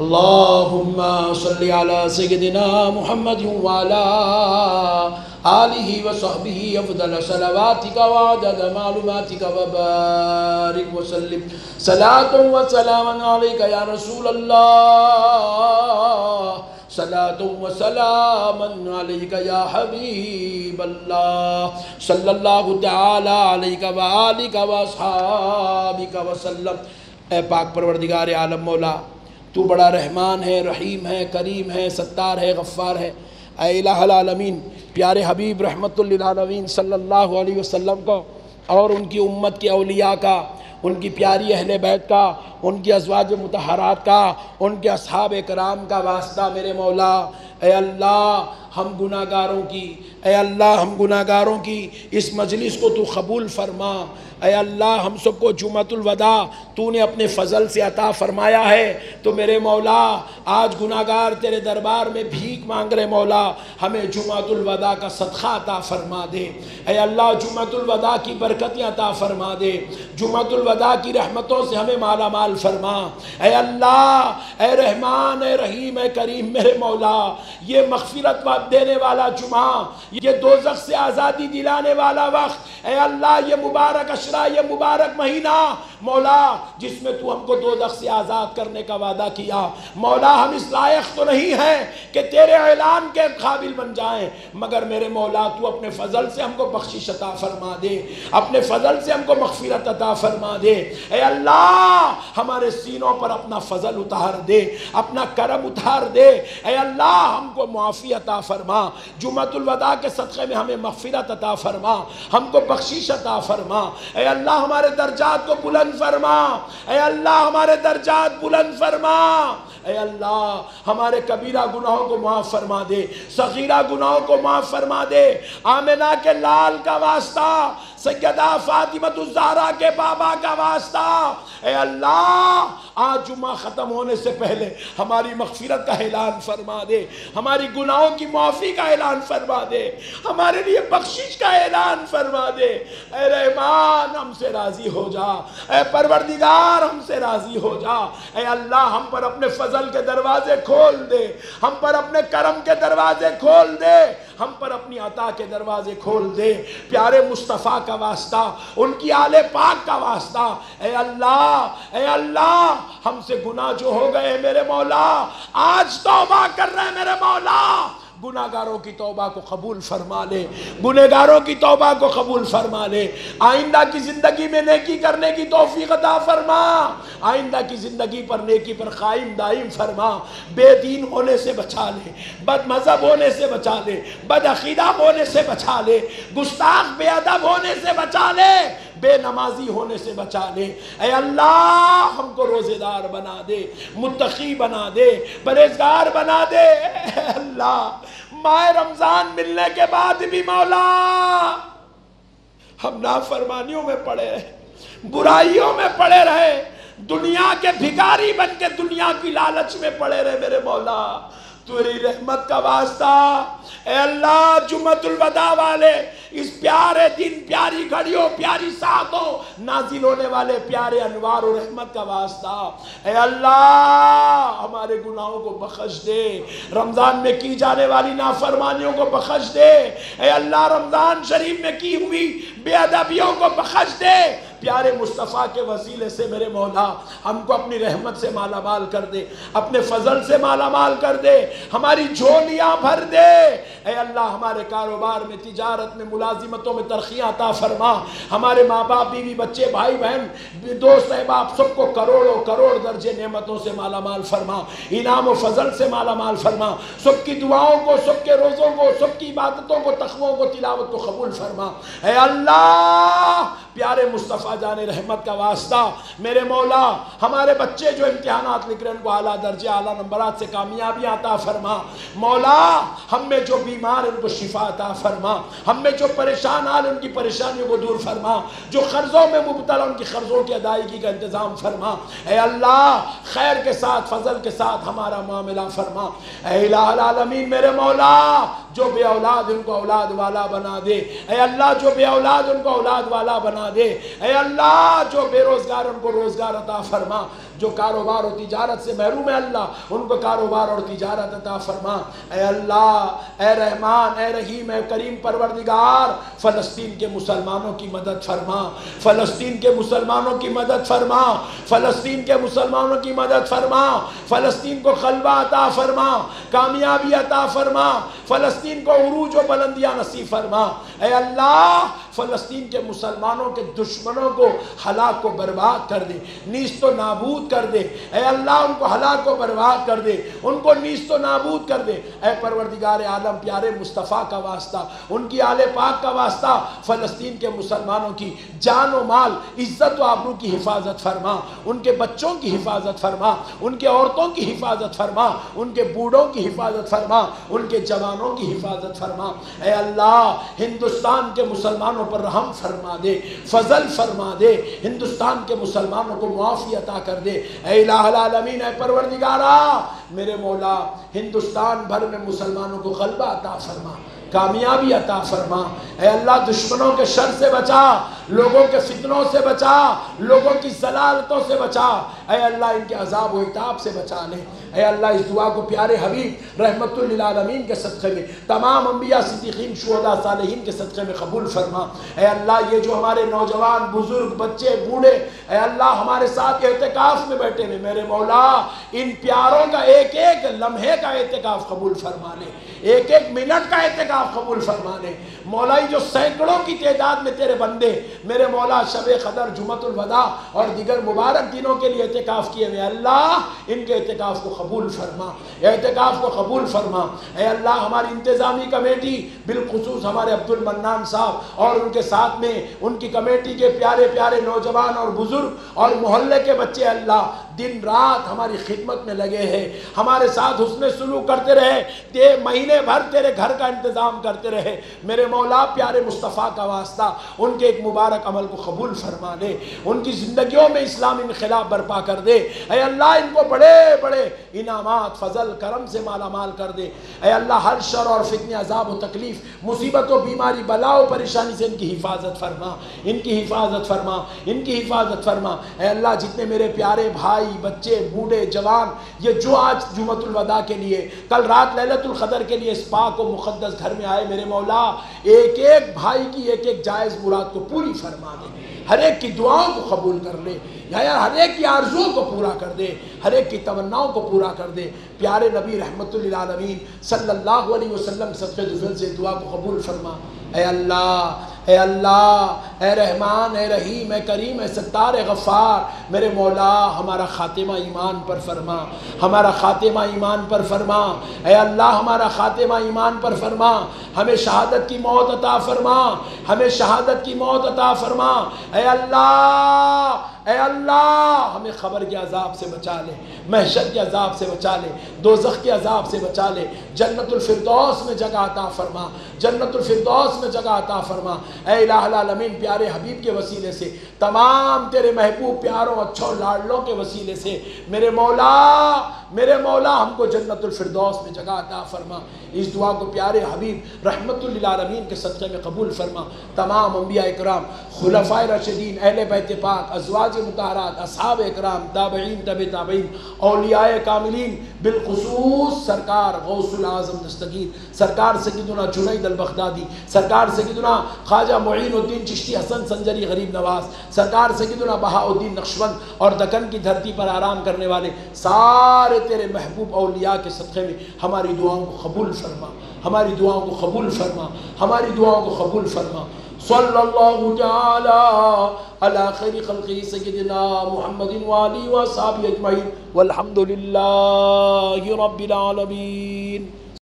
اللہم صلی علی سیدنا محمد وعلا آلہ وصحبہ افضل صلواتک وعدد معلوماتک وبارک وسلم صلاة و سلام علیکہ یا رسول اللہ صلاة و سلام علیکہ یا حبیب اللہ صلی اللہ تعالی علیکہ وآلکہ واصحابکہ وسلم۔ اے پاک پروردگار عالم مولا، تو بڑا رحمان ہے، رحیم ہے، کریم ہے، ستار ہے، غفار ہے۔ اے الہ العالمین، پیارے حبیب رحمت للعالمین صلی اللہ علیہ وسلم کو اور ان کی امت کے اولیاء کا، ان کی پیاری اہل بیت کا، ان کی ازواج مطہرات کا، ان کے اصحاب کرام کا واسطہ میرے مولا، اے اللہ ہم گناہگاروں کی، اے اللہ ہم گناہگاروں کی اس مجلس کو تو قبول فرما۔ اے اللہ ہم سب کو جمعۃ الوداع تو نے اپنے فضل سے عطا فرمایا ہے، تو میرے مولا آج گناہگار تیرے دربار میں بھیک مانگ رہے مولا، ہمیں جمعۃ الوداع کا صدقہ عطا فرما دے۔ اے اللہ جمعۃ الوداع کی برکتیں عطا فرما دے، جمعۃ الوداع کی رحمتوں سے ہمیں مالا مال فرما۔ اے اللہ، اے رحمان، اے رحیم، اے کریم میرے مولا، یہ مغفرت دینے والا جمعہ، یہ دوزخ سے آزادی دلانے والا وقت، اے اللہ یہ مبارک عشرہ، یہ مبارک مہینہ مولا جس میں تو ہم کو دوزخ سے آزاد کرنے کا وعدہ کیا، مولا ہم اس لائق تو نہیں ہیں کہ تیرے اعلان کے قابل بن جائیں، مگر میرے مولا تو اپنے فضل سے ہم کو بخشش عطا فرما دے، اپنے فضل سے ہم کو مغفرت عطا فرما دے۔ اے اللہ ہمارے سینوں پر اپنا فضل اتار دے، اپنا کرم اتار دے۔ اے اللہ ہم کو معافی عطا فرما، جمعۃ الوداع کے صدقے میں ہمیں مغفرت عطا فرما، ہم کو بخشش عطا فرما۔ اے اللہ ہمارے درجات کو بلند فرما، اے اللہ ہمارے درجات بلند فرما۔ اے اللہ ہمارے کبیرہ گناہوں کو معاف فرما دے، صغیرہ گناہوں کو معاف فرما دے۔ آمنہ کے لال کا واسطہ، سیدہ فاطمۃ الزہرا کے بابا کا واسطہ، اے اللہ آج جمعہ ختم ہونے سے پہلے ہماری مغفرت کا اعلان فرما دے، ہماری گناہوں کی معافی کا اعلان فرما دے، ہمارے لیے بخشش کا اعلان فرما دے۔ اے رحمان ہم سے راضی ہو جا، اے پروردگار ہم سے راضی ہو جا۔ اے اللہ ہم پر اپنے فضل کے دروازے کھول دے، ہم پر اپنے کرم کے دروازے کھول دے، ہم پر اپنی عطا کے دروازے کھول دے۔ پیارے مصطفیٰ کا واسطہ، ان کی آل پاک کا واسطہ، اے اللہ ہم سے گناہ جو ہو گئے میرے مولا، آج توبہ کر رہے میرے مولا، گناہگاروں کی توبہ کو قبول فرما لے، گناہگاروں کی توبہ کو قبول فرما لے۔ آئندہ کی زندگی میں نیکی کرنے کی توفیق عطا فرما، آئندہ کی زندگی پر نیکی پر قائم دائم فرما۔ بے دین ہونے سے بچا لے، بد مذہب ہونے سے بچا لے، بد عقیدہ ہونے سے بچا لے، گستاخ بے ادب ہونے سے بچا لے، بے نمازی ہونے سے بچا لے۔ اے اللہ ہم کو روزے دار بنا دے، متقی بنا دے، پرہیزگار بنا دے۔ اے اللہ ماہ رمضان ملنے کے بعد بھی مولا ہم نافرمانیوں میں پڑے رہے، برائیوں میں پڑے رہے، دنیا کے بھکاری بن کے دنیا کی لالچ میں پڑے رہے میرے مولا، تیری رحمت کا واسطہ اے اللہ جمعۃ الوداع والے اس پیارے دن، پیاری گھڑیوں، پیاری ساعتوں، نازل ہونے والے پیارے انوار و رحمت کا واسطہ اے اللہ ہمارے گناہوں کو بخش دے، رمضان میں کی جانے والی نافرمانیوں کو بخش دے، اے اللہ رمضان شریف میں کی ہوئی بے ادبیوں کو بخش دے۔ پیارے مصطفیٰ کے وسیلے سے میرے مولا ہم کو اپنی رحمت سے مالا مال کر دے، اپنے فضل سے مالا مال کر دے، ہماری جھولیاں بھر دے۔ اے اللہ ہمارے کاروبار میں، تجارت میں، ملازمتوں میں ترقیاں عطا فرما، ہمارے ماں باپ، بیوی بچے، بھائی بہن، دوست احباب سب کو کروڑوں کروڑ درجے نعمتوں سے مالا مال فرما، انعام و فضل سے مالا مال فرما، سب کی دعاؤں کو، سب کے روزوں کو، سب کی عبادتوں کو، تقویٰ کو، تلاوت کو قبول فرما۔ اے اللہ پیارے مصطفیٰ جان رحمت کا واسطہ میرے مولا ہمارے بچے جو امتحانات لکھ رہے ہیں ان کو اعلیٰ درجے، اعلیٰ نمبرات سے کامیابی عطا فرما۔ مولا ہم میں جو بیمار ہیں ان کو شفا عطا فرما، ہم میں جو پریشان حال ان کی پریشانیوں کو دور فرما، جو قرضوں میں مبتلا ان کی قرضوں کی ادائیگی کا انتظام فرما۔ اے اللہ خیر کے ساتھ، فضل کے ساتھ ہمارا معاملہ فرما۔ اے الہ العالمین میرے مولا جو بے اولاد ان کو اولاد والا بنا دے، اے اللہ جو بے اولاد ان کو اولاد والا بنا دے، اے اللہ جو بے روزگار ان کو روزگار عطا فرما، جو کاروبار و تجارت سے محروم ہے اللہ ان کو کاروبار اور تجارت عطا فرما۔ اے اللہ، اے رحمان، اے رحیم، اے کریم پروردگار، فلسطین کے مسلمانوں کی مدد فرما، فلسطین کے مسلمانوں کی مدد فرما، فلسطین کے مسلمانوں کی مدد فرما، فلسطین کو غلبہ عطا فرما، کامیابی عطا فرما، فلسطین کو عروج و بلندیاں نصیب فرما۔ اے اللہ، فلسطین کے مسلمانوں کے دشمنوں کو ہلاک و برباد کر دے، نیست و نابود کر دے۔ اے اللہ، ان کو ہلاک و برباد کر دے، ان کو نیست و نابود کر دے۔ اے پروردگار عالم، پیارے مصطفیٰ کا واسطہ، ان کی آل پاک کا واسطہ، فلسطین کے مسلمانوں کی جان و مال، عزت و آبرو کی حفاظت فرما، ان کے بچوں کی حفاظت فرما، ان کے عورتوں کی حفاظت فرما، ان کے بوڑھوں کی حفاظت فرما، ان کے جوانوں کی حفاظت فرما۔ اے اللہ، ہندوستان کے مسلمانوں پر رحم فرما دے، فضل فرما دے، ہندوستان کے مسلمانوں کو معافی عطا کر دے۔ اے الہ العالمین، اے پروردگارا، میرے مولا، ہندوستان بھر میں مسلمانوں کو غلبہ عطا فرما، کامیابی عطا فرما۔ اے اللہ، دشمنوں کے شر سے بچا، لوگوں کے فتنوں سے بچا، لوگوں کی ضلالتوں سے بچا۔ اے اللہ، ان کے عذاب و عتاب سے بچا لے۔ اے اللہ، اس دعا کو پیارے حبیب رحمت للعالمین کے صدقے میں، تمام انبیاء، صدیقین، شہداء، صالحین کے صدقے میں قبول فرما۔ اے اللہ، یہ جو ہمارے نوجوان، بزرگ، بچے، بوڑھے، اے اللہ ہمارے ساتھ اعتکاف میں بیٹھے ہیں، میرے مولا، ان پیاروں کا ایک ایک لمحے کا اعتکاف قبول فرما لے، ایک ایک منٹ کا اعتکاف قبول فرما لے۔ مولا، جو سینکڑوں کی تعداد میں تیرے بندے میرے مولا شب قدر، جمعۃ الوداع اور دیگر مبارک دنوں کے لیے اعتکاف کیے ہوئے، اللہ ان کے اعتکاف کو قبول فرما، اعتکاف کو قبول فرما۔ اے اللہ، ہماری انتظامی کمیٹی، بالخصوص ہمارے عبد المنان صاحب اور ان کے ساتھ میں ان کی کمیٹی کے پیارے پیارے نوجوان اور بزرگ اور محلے کے بچے، اللہ دن رات ہماری خدمت میں لگے ہیں، ہمارے ساتھ حسن سلوک کرتے رہے، مہینے بھر تیرے گھر کا انتظام کرتے رہے، میرے مولا، پیارے مصطفیٰ کا واسطہ ان کے ایک مبارک عمل کو قبول فرما دے، ان کی زندگیوں میں اسلامی انقلاب برپا کر دے۔ اے اللہ، ان کو بڑے بڑے انعامات، فضل، کرم سے مالا مال کر دے۔ اے اللہ، ہر شر اور فتنہ، عذاب و تکلیف، مصیبت و بیماری، بلا و پریشانی سے ان کی حفاظت فرما، ان کی حفاظت فرما، ان کی حفاظت فرما۔ اے اللہ، جتنے میرے پیارے بھائی، بچے، بوڑھے، جوان، یہ جو آج جمعۃ الوداع کے لیے، کل رات لیلۃ القدر کے لیے اس پاک و مقدس گھر میں آئے، میرے مولا، ایک ایک بھائی کی ایک ایک جائز مراد کو پوری فرما دے، ہر ایک کی دعاؤں کو قبول کر لے، یا ہر ایک کی آرزوؤں کو پورا کر دے، ہر ایک کی تمناؤں کو پورا کر دے۔ پیارے نبی رحمت للعالمین صلی اللہ علیہ وسلم صدقے دفن سے دعا کو قبول فرما۔ اے اللہ، اے اللہ، اے رحمان، اے رحیم، اے کریم، اے ستار، اے غفار، میرے مولا، ہمارا خاتمہ ایمان پر فرما، ہمارا خاتمہ ایمان پر فرما۔ اے اللہ، ہمارا خاتمہ ایمان پر فرما، ہمیں شہادت کی موت عطا فرما، ہمیں شہادت کی موت عطا فرما۔ اے اللہ، اے اللہ، ہمیں قبر کے عذاب سے بچا لے، محشر کے عذاب سے بچا لے، دوزخ کے عذاب سے بچا لے، جنت الفردوس میں جگہ عطا فرما، جنت الفردوس میں جگہ عطا فرما۔ اے الہ العالمین، پیارے حبیب کے وسیلے سے، تمام تیرے محبوب پیاروں، اچھوں، لاڈلوں کے وسیلے سے، میرے مولا، میرے مولا، ہم کو جنت الفردوس میں جگہ عطا فرما۔ اس دعا کو پیارے حبیب رحمت للعالمین کے صدقے میں قبول فرما۔ تمام انبیاء اکرام، خلفائے راشدین، اہل بیت پاک، ازواج مطہرات، اصحاب اکرام، تابعین، تبع تابعین، اولیاء کاملین، بالخصوص سرکار غوث العظم دستگیر، سرکار سیدنا جنید البغدادی، سرکار سیدنا خواجہ معین الدین چشتی حسن سنجری غریب نواز، سرکار سیدنا بہاء الدین نقشبند اور دکن کی دھرتی پر آرام کرنے والے سارے تیرے محبوب اولیاء کے صدقے میں ہماری دعاؤں کو قبول فرما، ہماری دعاؤں کو قبول فرما، ہماری دعاؤں کو قبول فرما۔ صلی اللہ تعالی علی خیر خلقہ سیدنا محمد وآلہ وصحبہ اجمعین، والحمد للہ رب العالمین۔